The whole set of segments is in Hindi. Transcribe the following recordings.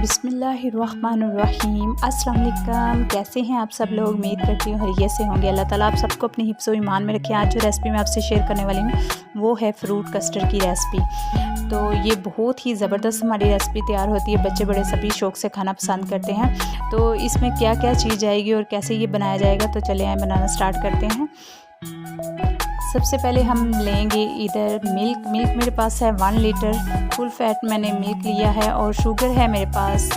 बिस्मिल्लाहिर्रहमानिर्रहीम। अस्सलाम वालेकुम। कैसे हैं आप सब लोग? उम्मीद करती हूँ खैरियत से होंगे। अल्लाह ताला आप सबको अपनी हिफ्ज़ व ईमान में रखें। आज जो रेसिपी मैं आपसे शेयर करने वाली हूँ वो है फ्रूट कस्टर्ड की रेसिपी। तो ये बहुत ही ज़बरदस्त हमारी रेसिपी तैयार होती है। बच्चे बड़े सभी शौक़ से खाना पसंद करते हैं। तो इसमें क्या क्या चीज़ जाएगी और कैसे ये बनाया जाएगा, तो चले आए बनाना स्टार्ट करते हैं। सबसे पहले हम लेंगे इधर मिल्क मेरे पास है 1 लीटर फुल फैट मैंने मिल्क लिया है, और शुगर है मेरे पास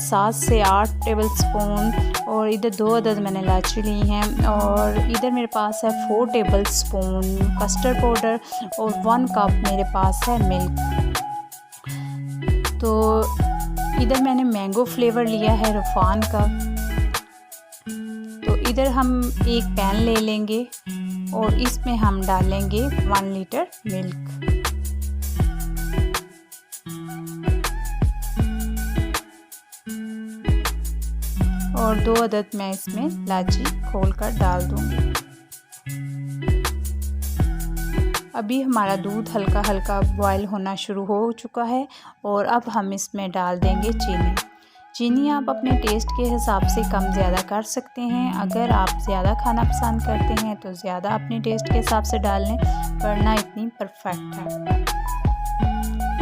7 से 8 टेबल स्पून, और इधर 2 अदद मैंने इलायची ली हैं, और इधर मेरे पास है 4 टेबल स्पून कस्टर्ड पाउडर, और 1 कप मेरे पास है मिल्क। तो इधर मैंने मैंगो फ्लेवर लिया है रफ़ान का। तो इधर हम एक पैन ले लेंगे और इसमें हम डालेंगे 1 लीटर मिल्क। और 2 अदद मैं इसमें इलायची खोलकर डाल दूंगी। अभी हमारा दूध हल्का हल्का बॉयल होना शुरू हो चुका है, और अब हम इसमें डाल देंगे चीनी आप अपने टेस्ट के हिसाब से कम ज़्यादा कर सकते हैं। अगर आप ज़्यादा खाना पसंद करते हैं तो ज़्यादा अपने टेस्ट के हिसाब से डाल लें, वरना इतनी परफेक्ट है।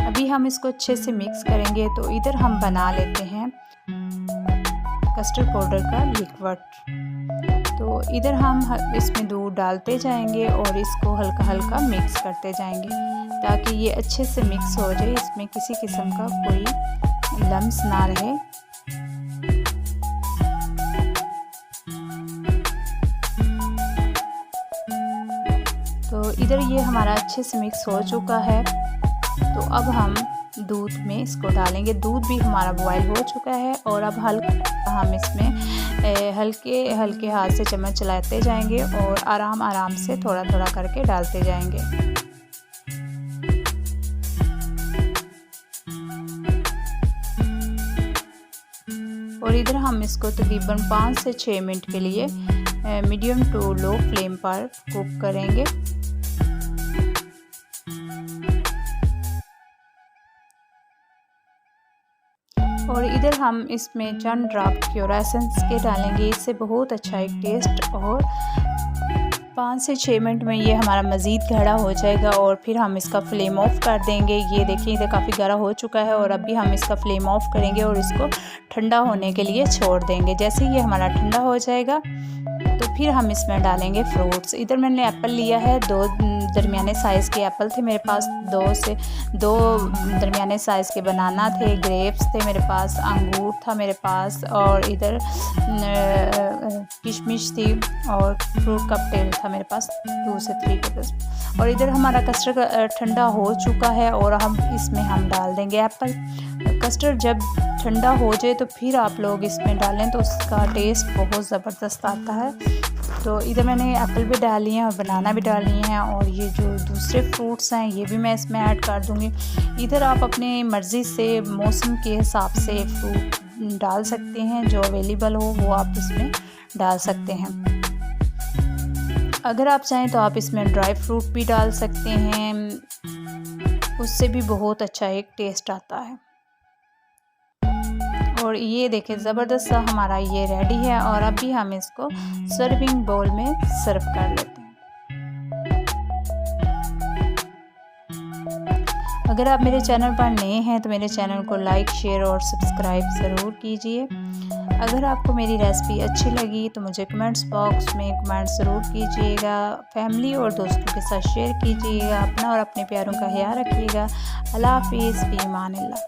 अभी हम इसको अच्छे से मिक्स करेंगे। तो इधर हम बना लेते हैं कस्टर्ड पाउडर का लिक्विड। तो इधर हम इसमें दूध डालते जाएंगे और इसको हल्का हल्का मिक्स करते जाएंगे, ताकि ये अच्छे से मिक्स हो जाए, इसमें किसी किस्म का कोई लम्स ना रहे। तो इधर ये हमारा अच्छे से मिक्स हो चुका है। तो अब हम दूध में इसको डालेंगे। दूध भी हमारा बॉयल हो चुका है, और अब हम इसमें हल्के हाथ से चम्मच चलाते जाएंगे और आराम से थोड़ा थोड़ा करके डालते जाएंगे। और इधर हम इसको तकरीबन 5 से 6 मिनट के लिए मीडियम टू लो फ्लेम पर कुक करेंगे। और इधर हम इसमें चंद ड्रॉप क्योर एसेंस के डालेंगे। इससे बहुत अच्छा एक टेस्ट, और 5 से 6 मिनट में ये हमारा मज़ीद गाढ़ा हो जाएगा, और फिर हम इसका फ्लेम ऑफ कर देंगे। ये देखिए इधर काफ़ी गाढ़ा हो चुका है, और अभी हम इसका फ्लेम ऑफ करेंगे और इसको ठंडा होने के लिए छोड़ देंगे। जैसे ये हमारा ठंडा हो जाएगा तो फिर हम इसमें डालेंगे फ्रूट्स। इधर मैंने एप्पल लिया है, 2 दरमियाने साइज़ के एप्पल थे मेरे पास, 2 दरमियाने साइज़ के बनाना थे, ग्रेप्स थे मेरे पास, अंगूर था मेरे पास, और इधर किशमिश थी, और फ्रूट कॉकटेल था मेरे पास 2 से 3 टेबल। और इधर हमारा कस्टर्ड ठंडा हो चुका है, और हम इसमें हम डाल देंगे एप्पल। कस्टर्ड जब ठंडा हो जाए तो फिर आप लोग इसमें डालें, तो उसका टेस्ट बहुत ज़बरदस्त आता है। तो इधर मैंने एप्पल भी डाली हैं और बनाना भी डाली हैं, और ये जो दूसरे फ्रूट्स हैं ये भी मैं इसमें ऐड कर दूँगी। इधर आप अपनी मर्ज़ी से मौसम के हिसाब से फ्रूट डाल सकते हैं, जो अवेलेबल हो वो आप इसमें डाल सकते हैं। अगर आप चाहें तो आप इसमें ड्राई फ्रूट भी डाल सकते हैं, उससे भी बहुत अच्छा एक टेस्ट आता है। और ये देखें ज़बरदस्त सा हमारा ये रेडी है, और अभी हम इसको सर्विंग बाउल में सर्व कर लेते हैं। अगर आप मेरे चैनल पर नए हैं तो मेरे चैनल को लाइक, शेयर और सब्सक्राइब ज़रूर कीजिए। अगर आपको मेरी रेसिपी अच्छी लगी तो मुझे कमेंट्स बॉक्स में कमेंट ज़रूर कीजिएगा। फैमिली और दोस्तों के साथ शेयर कीजिएगा। अपना और अपने प्यारों का ख्याल रखिएगा। अल्लाह हाफ़िज़, फ़ी अमान अल्लाह।